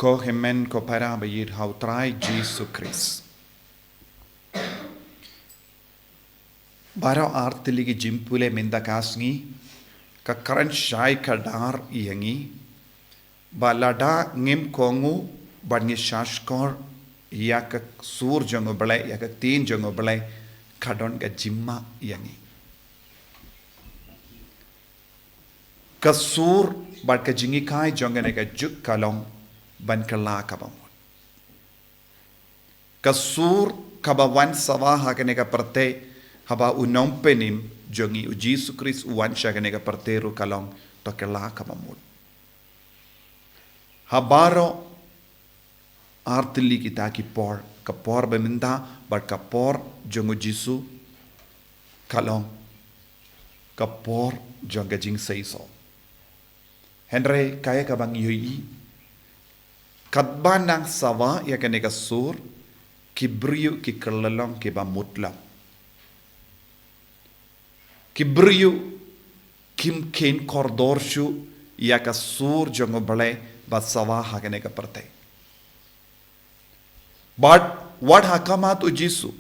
ko hemen ko para bayir hautrai Jesus Christ. Baro artiligi jimpule minda kasngi ka karan shai kadar iyangi balada ngim kongu bangi shashkor ya ka sur jongo bale ya ka tin jongo bale kadon ka jimma iyangi ka sur bat ka jingi kai jongane ka juk kalong ban KYLLA ka bamut ka sur kabawan sawa hakane ka parte haba unong penim jongi u Jesus Christ uwan siya kanega parteru kalong to KYLLA ka bamut. Habaro artili kita ki por kapor beminda bar kapor jongo Jesus kalong kapor jonga jing seiso. Henry kaya ka bang yui kadban ng sawa ya kanega sur kibriyo ki kerlalong ki bamutla. Kibriyu kim kane kordorshu ya ka sur jongo bale basawa hakane ka parte. But what hakamat ujisu?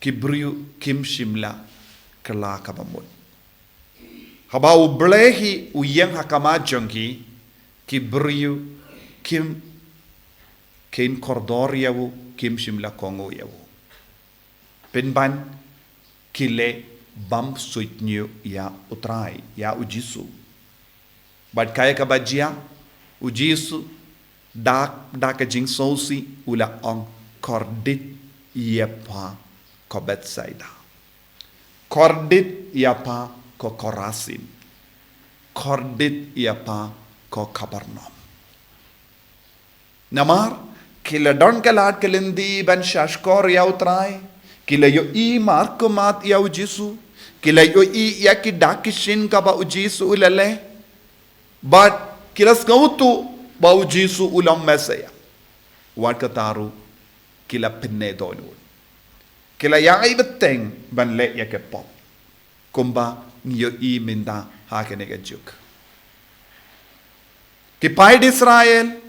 Kibriyu kim shimla KYLLA ka bamut. Haba ublehi uyang hakamat jongi kibriyu kim kane kordor yawu kim shimla kongo yawu. Pinban kile bam suitnyo ya utrai ya ujisu but kaya ka bajia ujisu dak jing sosi ula ong kordit yapa ko Betsaida kordit yapa ko Korasin kordit yapa ko Kapernaum namar kila don kalat kalindi ban shashkor ya utrai kila yo I marko mat ya ujisu kila yo I ya ki dakishin ka ba ujisu ulale but kila skautu ba ujisu ulam mesaya wat kataru kila pinne donu kila ya ibeteng ban le ya ke pop kumba yo I minda hakene ga juk ki paid Israel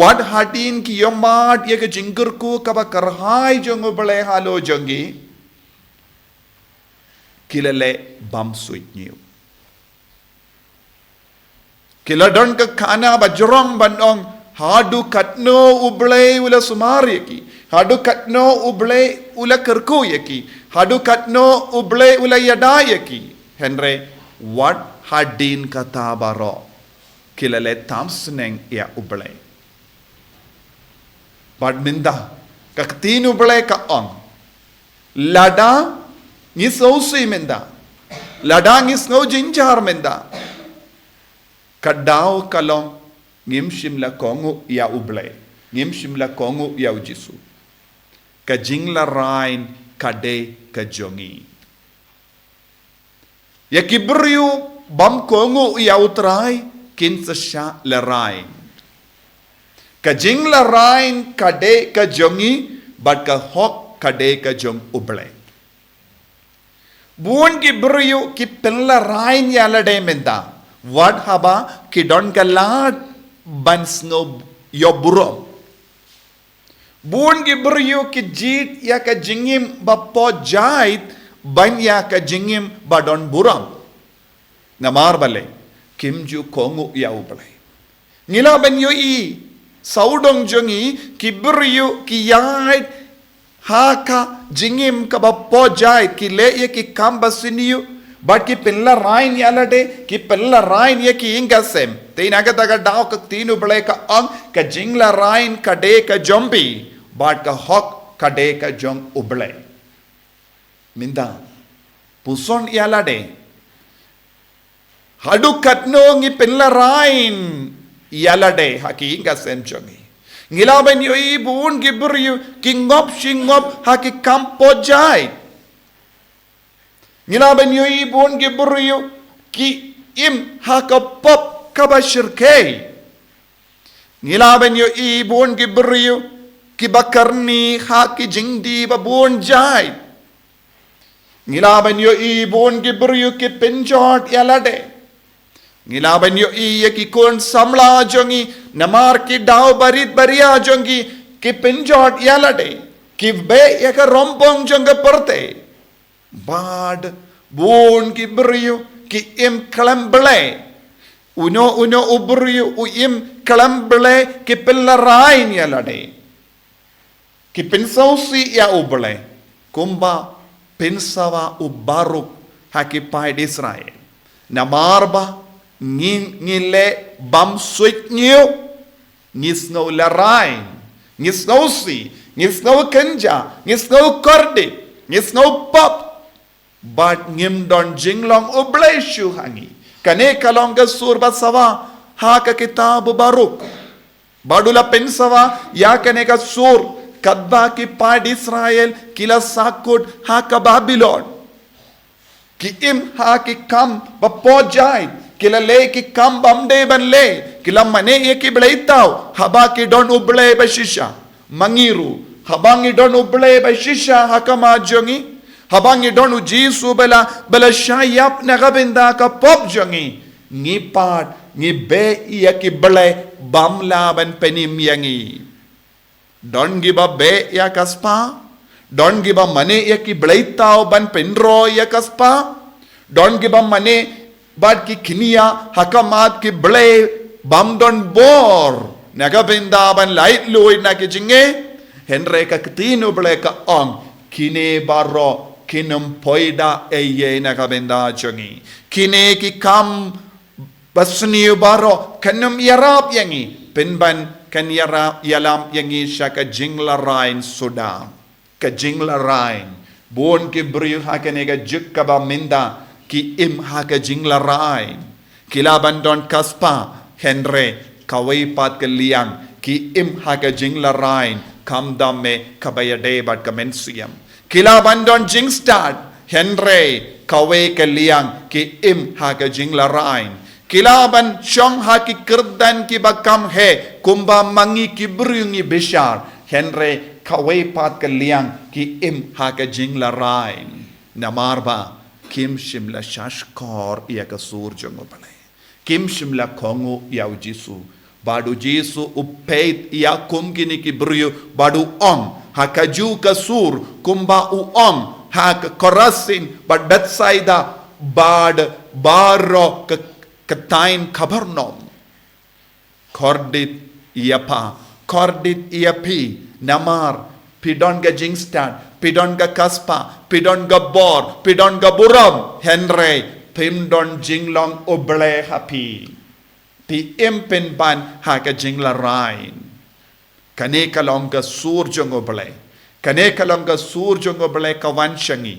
what hadin ki yomat ye ke jinggur ku kaba karhai jongo bale halo jongi kilale bam suit new kila don ka khana bajrong banong hadu katno uble ula sumari ki hadu katno uble ula kerku yaki hadu katno uble ula yada yaki henry what hadin kata baro kilale tamsneng ya uble but minda kaktinu bale ka ong lada ngisausi minda lada ngisngau jinjar minda kadao kalong ngim shimla kongu ya uble ngim shimla kongu ya ujisu ka jingla rain kade ka jongi ya kibriyu bam kongu ya utrai kin sasha la rain ka jingla rain kade ka jongi but ka hok kade ka jong uble buon ki briyu ki penla rain yala de menda what haba ki don galad ban snow yo buro buon ki briyu ki jit ya ka jingim ba po jait ban ya ka jingim ba don buram namar bale kimju kongu ya uble ngila ban yo I saudong jongi kibriyu ki yait haka jingim ka bappo jai ki le ye ki kambasiniyu but ki pilla rain yalade ki pilla rain ye ki ingasem te inaga daga daw ka tinu bale ka ang ka jingla rain ka de ka jombi but ka hok ka de ka jong uble minda puson yalade hadu katno ngi pilla rain yalade haki inga semjongi ngilaben yo I buun gibriyu ki ngop shingop haki kampo jai ngilaben yo I buun gibriyu ki im haka pop kabashirkei ngilaben yo I buun gibriyu ki bakarni haki jingdi babuun jai ngilaben yo I buun gibriyu ki pinjot yalade Ngilaban yo iya ki kon samla jongi namar ki daw barit baria jongi ki pinjot yalade ki be yaka rompong jonga perte bad bun ki brio ki im kalamble uno ubrio u im kalamble ki pillarain yalade ki pinsausi ya uble kumba pinsawa ubaruk hakipai di Israel namarba ngile bam suit new ngisno larain ngisno si ngisno kenja ngisno kordi ngisno pop but ngim don jinglong obleshu hangi kane kalong ga surba sawa ha ka kitab baruk badula pensawa ya kane ka sur kadba ki pad Israel kila sakut ha ka Babylon ki im ha ki kam bapojai kila le ki kam bamde ban le kila mane ye ki blaitao haba ki don uble ba shisha mangiru habangi don uble ba shisha hakama jongi habangi don ujisu bela shayap na gabenda ka pop jongi ngi pat ngi be ye ki ble bamla ban penim yangi don giba be ya kaspa don giba mane ye ki blaitao ban penro ya kaspa don giba mane bad ki kinia hakamat ki ble bam don bor naga bindaban light lui na ki jinge henre ka ktino ble ka ong kine baro kinum poida eye naga binda jongi kine ki kam basni baro kanum yarap yangi pinban kan yarap yalam yangi shaka jingla rain suda ka jingla rain bon ki bri hakane ga jukka ba minda ki im haka jingla rain kilaban don kaspa henre kawai pat ke liang ki im haka jingla rain kam damme kabaya de bat kamensiam kilaban don jingstad henre kawai ke liang ki im haka jingla rain kilaban shong haki kerdan ki bakam he kumba mangi ki brungi bishar henre kawai pat ke liang ki im haka jingla rain namarba kim shimla shashkor ya kasur jongo bale kim shimla kongo ya ujisu badu jisu upeit ya kumgini ki bryu badu ong hakaju kasur kumba u ong hak korasin bad betsaida bad baro katain kabarnom kordit iapa kordit iapi namar pidon ga jingstad pidon ga kaspa, pidon ga bor, pidon ga buram, henre, pimdon jinglong oble happy. Pi impin ban haka jingla rain. Kane kalong ga surjong oble. Kane kalong ga surjong oble kawan shangi.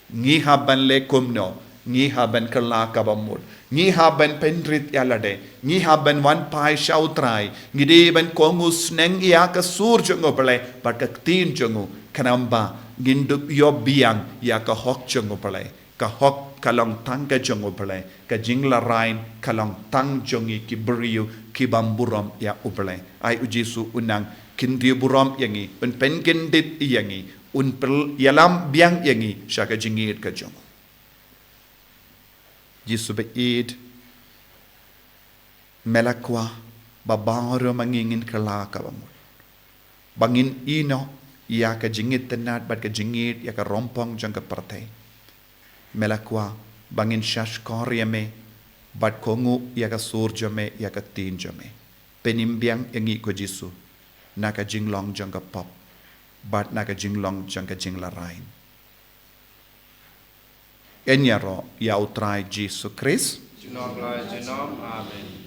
Ngi haban le kumno, ngi haban KYLLA KA BAMUT. Ngi haban pendrit yalade, ngi haban wan pai shautrai, ngi de ban kongus neng ya ka surjong oble, but ka tin jongu kanamba gindup yo biang ya ka hok jongo pale ka hok kalong tang ka jongo pale ka jingla rain kalong tang jongi ki beriu ki bamburam ya upale ai ujisu unang kindi buram yangi un pen gendit yangi un pel yalam biang yangi shaka jingit ka jongo jisu be id melakwa babaro mangingin KYLLA KA BAMUT bangin ino ya ka jingit tenat bat ka jingit ya ka rompong jang ka partai melakwa bangin shashkor yame bat kongu ya ka sur jame ya ka tin jame penimbiang yangi ko jisu na ka jinglong jang ka pop bat na ka jinglong jang ka jingla rain enyaro ya utrai jisu Christ Amen.